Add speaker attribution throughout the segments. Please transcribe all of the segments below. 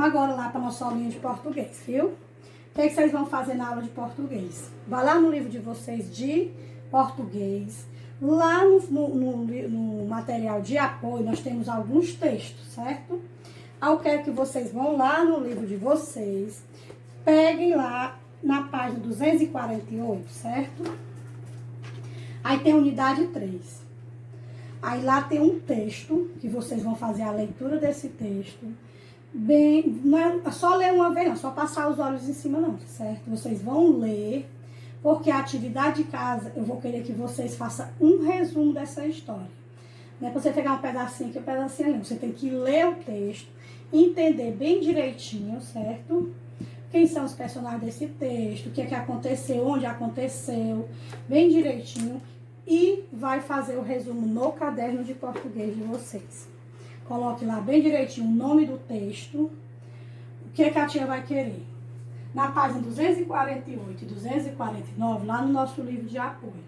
Speaker 1: agora lá para nossa aulinha de português, viu? O que é que vocês vão fazer na aula de português? Vai lá no livro de vocês de português. Lá no material de apoio, nós temos alguns textos, certo? Aí eu quero que vocês vão lá no livro de vocês, peguem lá na página 248, certo? Aí tem unidade 3. Aí lá tem um texto, que vocês vão fazer a leitura desse texto. Bem, não é só ler uma vez, não, só passar os olhos em cima, não, certo? Vocês vão ler, porque a atividade de casa, eu vou querer que vocês façam um resumo dessa história. Não é pra você pegar um pedacinho aqui, um pedacinho ali. Você tem que ler o texto, entender bem direitinho, certo? Quem são os personagens desse texto, o que é que aconteceu, onde aconteceu, bem direitinho. E vai fazer o resumo no caderno de português de vocês. Coloque lá bem direitinho o nome do texto, o que é que a tia vai querer. Na página 248 e 249, lá no nosso livro de apoio,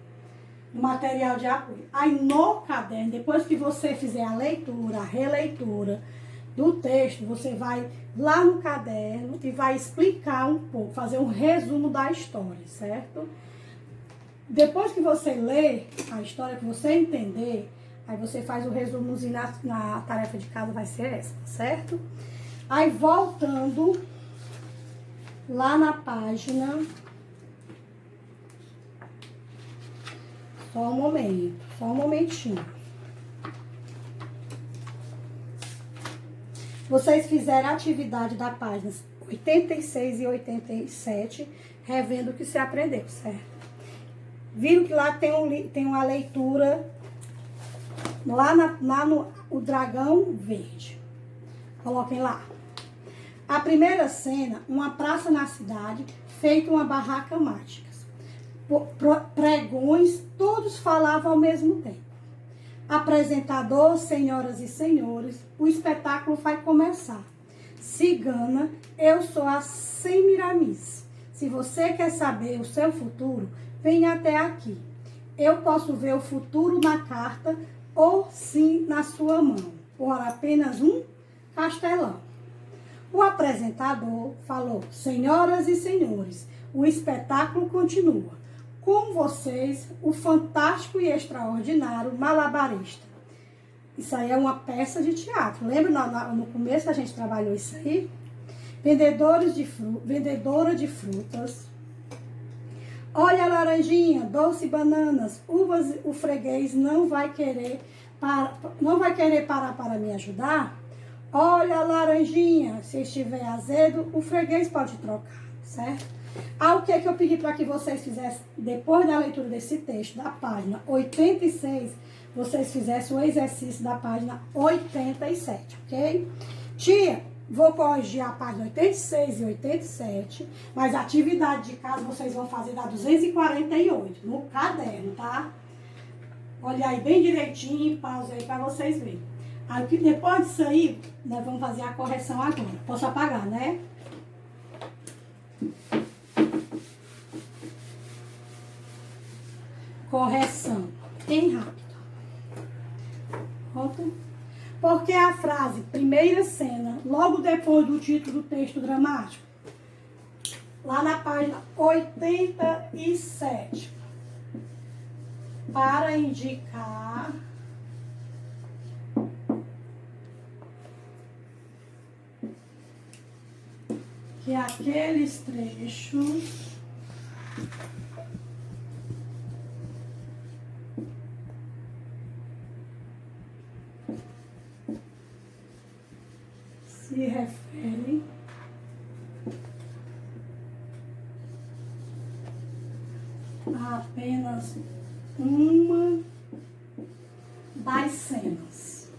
Speaker 1: no material de apoio. Aí no caderno, depois que você fizer a leitura, a releitura do texto, você vai lá no caderno e vai explicar um pouco, fazer um resumo da história, certo? Depois que você lê a história, que você entender, aí você faz o resumozinho na tarefa de casa, vai ser essa, certo? Aí voltando lá na página, só um momentinho. Vocês fizeram a atividade da página 86 e 87, revendo o que se aprendeu, certo? Viram que lá tem uma leitura, lá no o dragão verde. Coloquem lá. A primeira cena, uma praça na cidade, feita uma barraca mágica. Pregões, todos falavam ao mesmo tempo. Apresentador, senhoras e senhores, o espetáculo vai começar. Cigana, eu sou a Semiramis. Se você quer saber o seu futuro, venha até aqui. Eu posso ver o futuro na carta ou sim na sua mão, por apenas um castelão. O apresentador falou: senhoras e senhores, o espetáculo continua. Com vocês, o fantástico e extraordinário malabarista. Isso aí é uma peça de teatro. Lembra no começo a gente trabalhou isso aí? Vendedora de frutas. Olha a laranjinha, doce bananas, uvas, o freguês não vai querer parar para me ajudar? Olha a laranjinha, se estiver azedo, o freguês pode trocar, certo? Ah, o que é que eu pedi para que vocês fizessem, depois da leitura desse texto, da página 86, vocês fizessem o exercício da página 87, ok? Tia, vou corrigir a página 86 e 87, mas a atividade de casa vocês vão fazer da 248, no caderno, tá? Olha aí bem direitinho, pausa aí para vocês verem. Aí, depois disso aí, nós vamos fazer a correção agora. Posso apagar, né? Correção. Bem rápido. Pronto. Porque a frase primeira cena, logo depois do título do texto dramático, lá na página 87, para indicar que aqueles trechos se referem a apenas uma das cenas,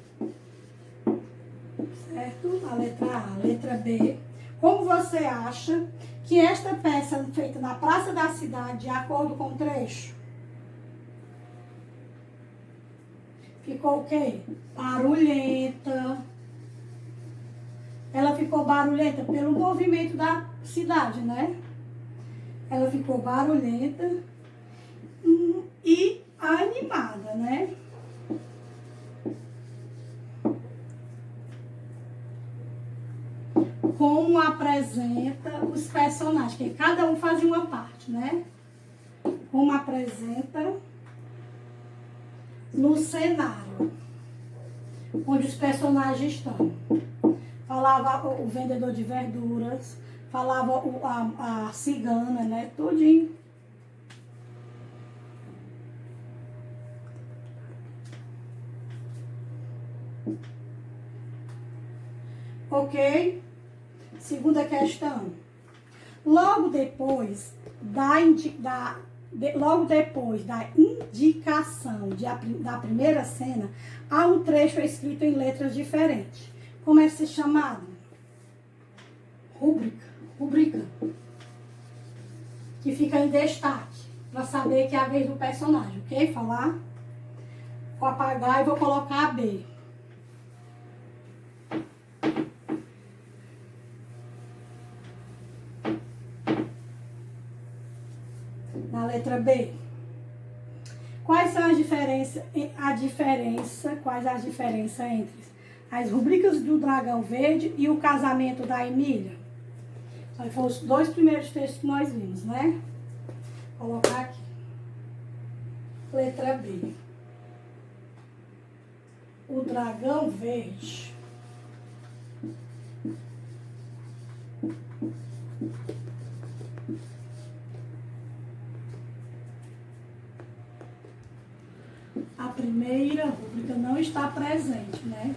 Speaker 1: certo? A letra A. A letra B. Como você acha que esta peça feita na praça da cidade, de acordo com o trecho, ficou o quê? Barulhenta. Ela ficou barulhenta pelo movimento da cidade, né? Ela ficou barulhenta e animada, né? como apresenta os personagens, que cada um fazia uma parte, né? Como apresenta no cenário, onde os personagens estão. Falava o vendedor de verduras, falava a cigana, né? Tudinho. Ok? Segunda questão. Logo depois da indicação da primeira cena, há um trecho escrito em letras diferentes. Como é se chamado? Rubrica. Que fica em destaque, para saber que é a vez do personagem, ok? Falar. Vou apagar e vou colocar a B. Na letra B. Quais as diferenças entre as rubricas do Dragão Verde e o casamento da Emília? Então, foram os dois primeiros textos que nós vimos, né? Vou colocar aqui. Letra B. O Dragão Verde a primeira rúbrica não está presente, né?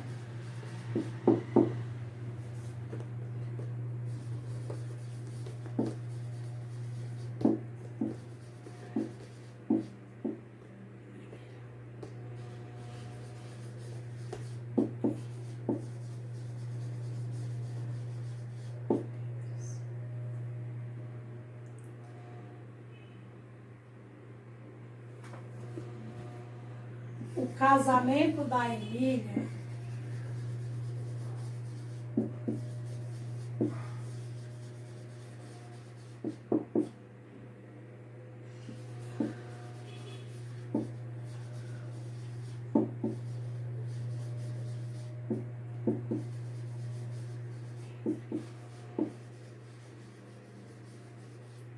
Speaker 1: O casamento da Emília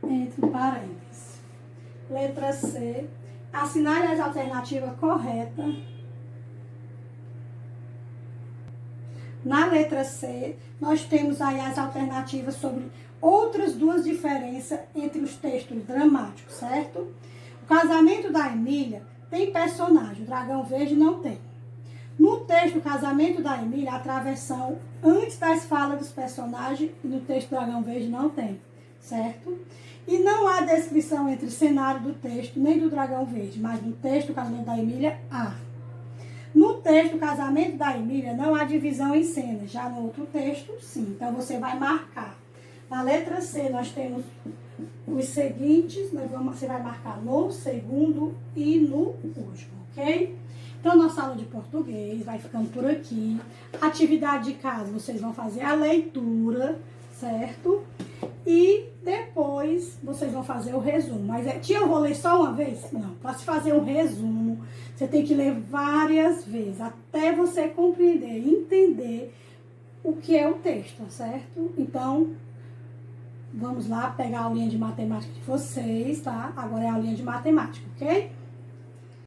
Speaker 1: entre parênteses. Letra C. Assinale as alternativas corretas. Na letra C, nós temos aí as alternativas sobre outras duas diferenças entre os textos dramáticos, certo? O casamento da Emília tem personagem, o Dragão Verde não tem. No texto, o casamento da Emília, a travessão antes das falas dos personagens, e no texto do Dragão Verde não tem, certo? E não há descrição entre o cenário do texto, nem do Dragão Verde, mas no texto do casamento da Emília, há. No texto do casamento da Emília, não há divisão em cenas, já no outro texto, sim. Então, você vai marcar. Na letra C, nós temos os seguintes, você vai marcar no segundo e no último, ok? Então, nossa aula de português vai ficando por aqui. Atividade de casa, vocês vão fazer a leitura, certo? E depois vocês vão fazer o resumo. Mas, tia, eu vou ler só uma vez? Não, para se fazer um resumo, você tem que ler várias vezes, até você compreender, entender o que é o texto, certo? Então, vamos lá pegar a aulinha de matemática de vocês, tá? Agora é a aulinha de matemática, ok?